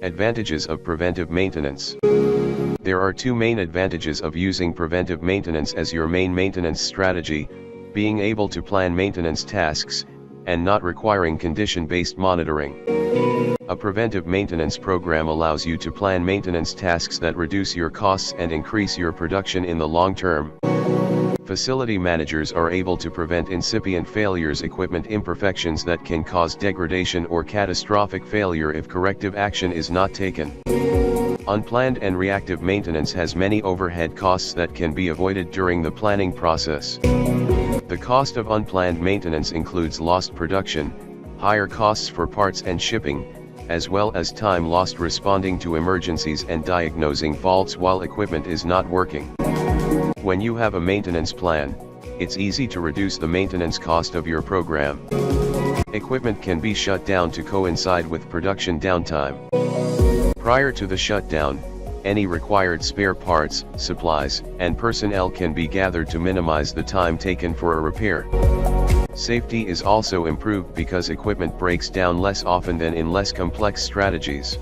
Advantages of preventive maintenance. There are two main advantages of using preventive maintenance as your main maintenance strategy: being able to plan maintenance tasks, and not requiring condition-based monitoring. A preventive maintenance program allows you to plan maintenance tasks that reduce your costs and increase your production in the long term. Facility managers are able to prevent incipient failures, equipment imperfections that can cause degradation or catastrophic failure if corrective action is not taken. Unplanned and reactive maintenance has many overhead costs that can be avoided during the planning process. The cost of unplanned maintenance includes lost production, higher costs for parts and shipping, as well as time lost responding to emergencies and diagnosing faults while equipment is not working. When you have a maintenance plan, it's easy to reduce the maintenance cost of your program. Equipment can be shut down to coincide with production downtime. Prior to the shutdown, any required spare parts, supplies, and personnel can be gathered to minimize the time taken for a repair. Safety is also improved because equipment breaks down less often than in less complex strategies.